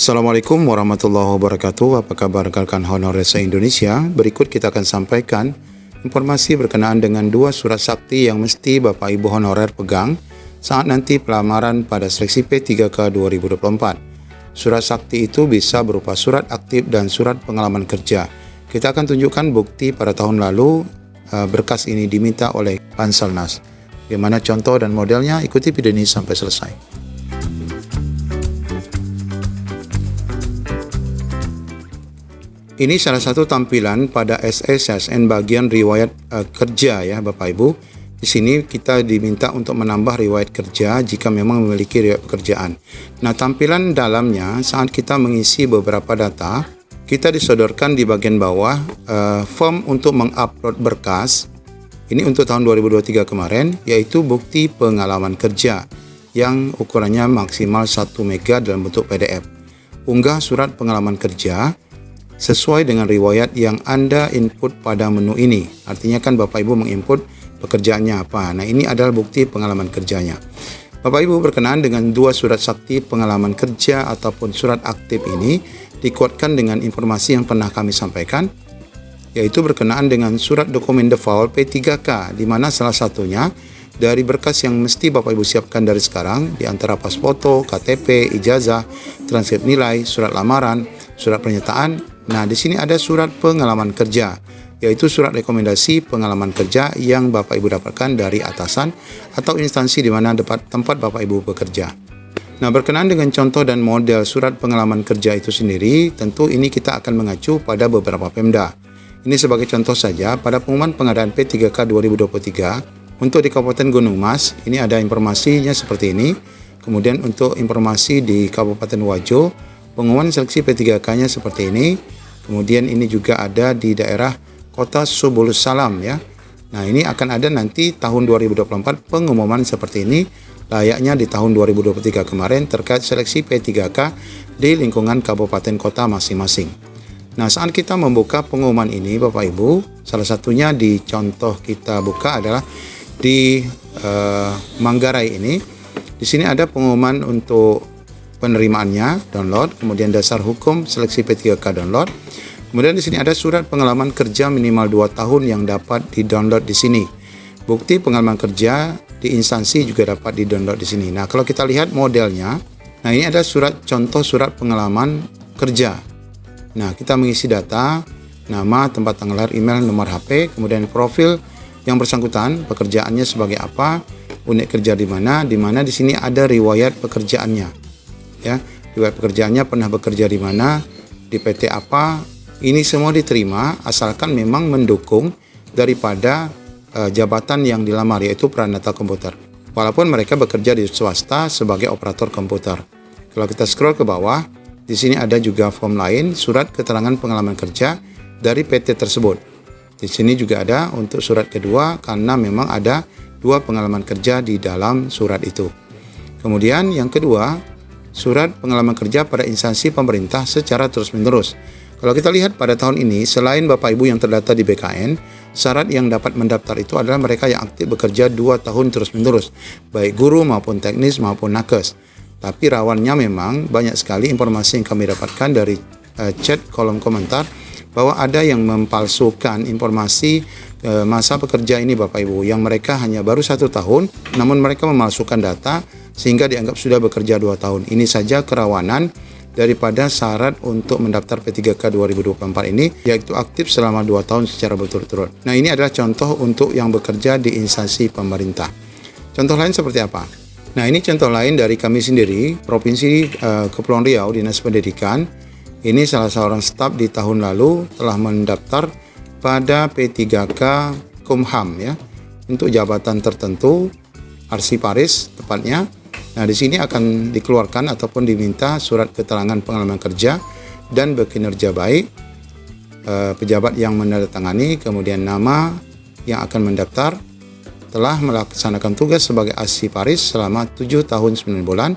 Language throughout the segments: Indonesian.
Assalamualaikum warahmatullahi wabarakatuh. Apa kabar rekan honorer se-Indonesia? Berikut kita akan sampaikan informasi berkenaan dengan dua surat sakti yang mesti Bapak Ibu honorer pegang saat nanti pelamaran pada seleksi P3K 2024. Surat sakti itu bisa berupa surat aktif dan surat pengalaman kerja. Kita akan tunjukkan bukti pada tahun lalu berkas ini diminta oleh Panselnas. Bagaimana contoh dan modelnya? Ikuti video ini sampai selesai. Ini salah satu tampilan pada SSSN bagian riwayat kerja ya Bapak Ibu. Di sini kita diminta untuk menambah riwayat kerja jika memang memiliki riwayat pekerjaan. Nah, tampilan dalamnya saat kita mengisi beberapa data, kita disodorkan di bagian bawah form untuk mengupload berkas. Ini untuk tahun 2023 kemarin, yaitu bukti pengalaman kerja yang ukurannya maksimal 1 mega dalam bentuk PDF. Unggah surat pengalaman kerja sesuai dengan riwayat yang Anda input pada menu ini. Artinya kan Bapak Ibu menginput pekerjaannya apa. Nah, ini adalah bukti pengalaman kerjanya. Bapak Ibu berkenaan dengan dua surat sakti pengalaman kerja ataupun surat aktif ini dikuatkan dengan informasi yang pernah kami sampaikan, yaitu berkenaan dengan surat dokumen default P3K, di mana salah satunya dari berkas yang mesti Bapak Ibu siapkan dari sekarang, di antara pas foto, KTP, ijazah, transkrip nilai, surat lamaran, surat pernyataan. Nah, di sini ada surat pengalaman kerja, yaitu surat rekomendasi pengalaman kerja yang Bapak Ibu dapatkan dari atasan atau instansi di mana tempat Bapak Ibu bekerja. Nah, berkenaan dengan contoh dan model surat pengalaman kerja itu sendiri, tentu ini kita akan mengacu pada beberapa Pemda. Ini sebagai contoh saja, pada pengumuman pengadaan P3K 2023, untuk di Kabupaten Gunung Mas, ini ada informasinya seperti ini. Kemudian untuk informasi di Kabupaten Wajo, pengumuman seleksi P3K-nya seperti ini. Kemudian ini juga ada di daerah Kota Subulus Salam ya. Nah, ini akan ada nanti tahun 2024 pengumuman seperti ini, layaknya di tahun 2023 kemarin terkait seleksi P3K di lingkungan kabupaten kota masing-masing. Nah, saat kita membuka pengumuman ini Bapak Ibu, salah satunya di contoh kita buka adalah di Manggarai ini. Di sini ada pengumuman untuk penerimaannya, download, kemudian dasar hukum seleksi P3K download. Kemudian di sini ada surat pengalaman kerja minimal 2 tahun yang dapat di-download di sini. Bukti pengalaman kerja di instansi juga dapat di-download di sini. Nah, kalau kita lihat modelnya, nah ini ada contoh surat pengalaman kerja. Nah, kita mengisi data, nama, tempat tanggal lahir, email, nomor HP, kemudian profil yang bersangkutan, pekerjaannya sebagai apa, unit kerja di mana di sini ada riwayat pekerjaannya. Ya, riwayat pekerjaannya pernah bekerja di mana, di PT apa, ini semua diterima asalkan memang mendukung daripada jabatan yang dilamar, yaitu peranata komputer. Walaupun mereka bekerja di swasta sebagai operator komputer. Kalau kita scroll ke bawah, di sini ada juga form lain, surat keterangan pengalaman kerja dari PT tersebut. Di sini juga ada untuk surat kedua karena memang ada 2 pengalaman kerja di dalam surat itu. Kemudian yang kedua, surat pengalaman kerja pada instansi pemerintah secara terus-menerus. Kalau kita lihat pada tahun ini, selain Bapak Ibu yang terdaftar di BKN, syarat yang dapat mendaftar itu adalah mereka yang aktif bekerja 2 tahun terus-menerus, baik guru maupun teknis maupun nakes. Tapi rawannya memang banyak sekali informasi yang kami dapatkan dari chat kolom komentar bahwa ada yang mempalsukan informasi masa pekerja ini Bapak Ibu, yang mereka hanya baru 1 tahun, namun mereka memalsukan data sehingga dianggap sudah bekerja 2 tahun. Ini saja kerawanan daripada syarat untuk mendaftar P3K 2024 ini, yaitu aktif selama 2 tahun secara berturut-turut. Nah, ini adalah contoh untuk yang bekerja di instansi pemerintah. Contoh lain seperti apa? Nah, ini contoh lain dari kami sendiri, Provinsi Kepulauan Riau, Dinas Pendidikan. Ini salah seorang staf di tahun lalu telah mendaftar pada P3K Kumham ya, untuk jabatan tertentu, arsiparis tepatnya. Nah, di sini akan dikeluarkan ataupun diminta surat keterangan pengalaman kerja dan bekinerja baik, pejabat yang menandatangani, kemudian nama yang akan mendaftar, telah melaksanakan tugas sebagai arsiparis selama 7 tahun 9 bulan,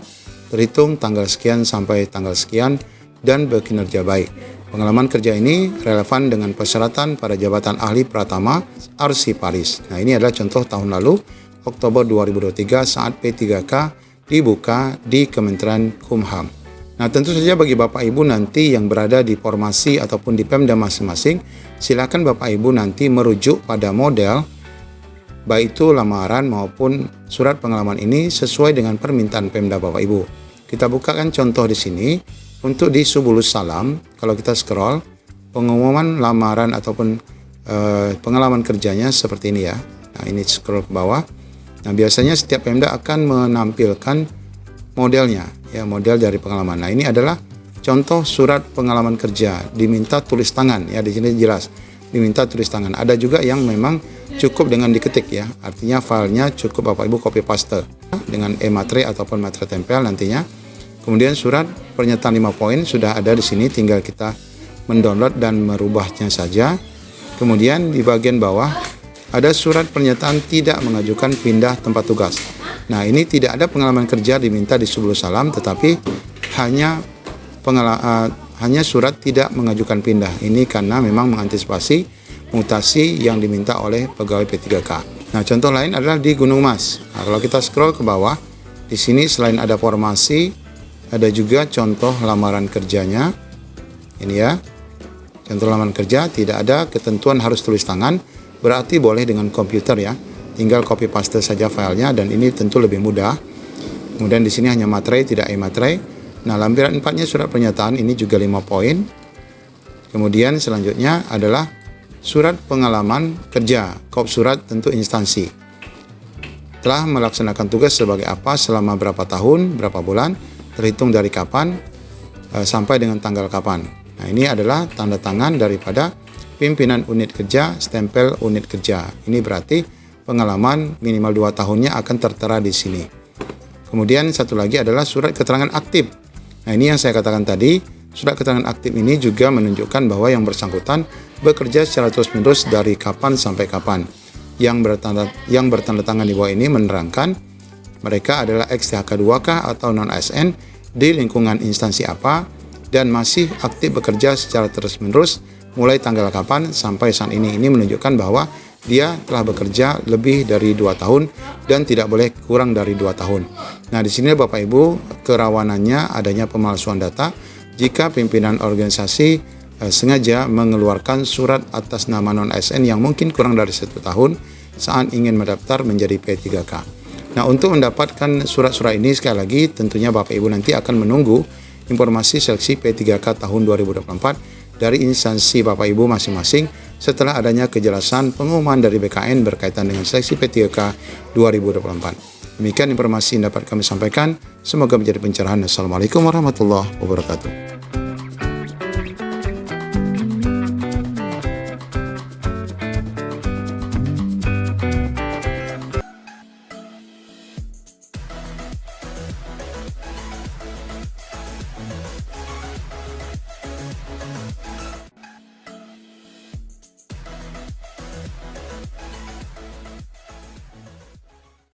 terhitung tanggal sekian sampai tanggal sekian, dan bekinerja baik. Pengalaman kerja ini relevan dengan persyaratan pada jabatan ahli pratama arsiparis. Nah, ini adalah contoh tahun lalu, Oktober 2023 saat P3K dibuka di Kementerian Kumham. Nah, tentu saja bagi Bapak Ibu nanti yang berada di formasi ataupun di Pemda masing-masing, silakan Bapak Ibu nanti merujuk pada model baik itu lamaran maupun surat pengalaman ini sesuai dengan permintaan Pemda Bapak Ibu. Kita bukakan contoh di sini untuk di Subulus Salam. Kalau kita scroll, pengumuman lamaran ataupun pengalaman kerjanya seperti ini ya. Nah, ini scroll ke bawah. Nah, biasanya setiap Pemda akan menampilkan modelnya, ya, model dari pengalaman. Nah, ini adalah contoh surat pengalaman kerja, diminta tulis tangan, ya, di sini jelas diminta tulis tangan. Ada juga yang memang cukup dengan diketik, ya, artinya filenya cukup Bapak Ibu copy paste dengan e-materai ataupun materai tempel nantinya. Kemudian surat pernyataan 5 poin sudah ada di sini, tinggal kita mendownload dan merubahnya saja. Kemudian di bagian bawah ada surat pernyataan tidak mengajukan pindah tempat tugas. Nah, ini tidak ada pengalaman kerja diminta di Subulus Salam, tetapi hanya surat tidak mengajukan pindah. Ini karena memang mengantisipasi mutasi yang diminta oleh pegawai P3K. Nah, contoh lain adalah di Gunung Mas. Nah, kalau kita scroll ke bawah, di sini selain ada formasi, ada juga contoh lamaran kerjanya. Ini ya, contoh lamaran kerja, tidak ada ketentuan harus tulis tangan. Berarti boleh dengan komputer ya, tinggal copy paste saja filenya dan ini tentu lebih mudah. Kemudian di sini hanya materai, tidak e-materai. Nah, lampiran 4-nya surat pernyataan ini juga 5 poin. Kemudian selanjutnya adalah surat pengalaman kerja, kop surat tentu instansi. Telah melaksanakan tugas sebagai apa selama berapa tahun, berapa bulan, terhitung dari kapan sampai dengan tanggal kapan. Nah, ini adalah tanda tangan daripada pimpinan unit kerja, stempel unit kerja. Ini berarti pengalaman minimal 2 tahunnya akan tertera di sini. Kemudian satu lagi adalah surat keterangan aktif. Nah, ini yang saya katakan tadi, surat keterangan aktif ini juga menunjukkan bahwa yang bersangkutan bekerja secara terus-menerus dari kapan sampai kapan. Yang bertanda tangan di bawah ini menerangkan mereka adalah ex-THK2K atau non-ASN di lingkungan instansi apa dan masih aktif bekerja secara terus-menerus mulai tanggal kapan sampai saat ini. Ini menunjukkan bahwa dia telah bekerja lebih dari 2 tahun dan tidak boleh kurang dari 2 tahun. Nah, di sini Bapak Ibu, kerawanannya adanya pemalsuan data jika pimpinan organisasi sengaja mengeluarkan surat atas nama non-ASN yang mungkin kurang dari 1 tahun saat ingin mendaftar menjadi P3K. Nah, untuk mendapatkan surat-surat ini sekali lagi tentunya Bapak Ibu nanti akan menunggu informasi seleksi P3K tahun 2024 dari instansi Bapak Ibu masing-masing setelah adanya kejelasan pengumuman dari BKN berkaitan dengan seleksi P3K 2024. Demikian informasi yang dapat kami sampaikan. Semoga menjadi pencerahan. Assalamualaikum warahmatullahi wabarakatuh.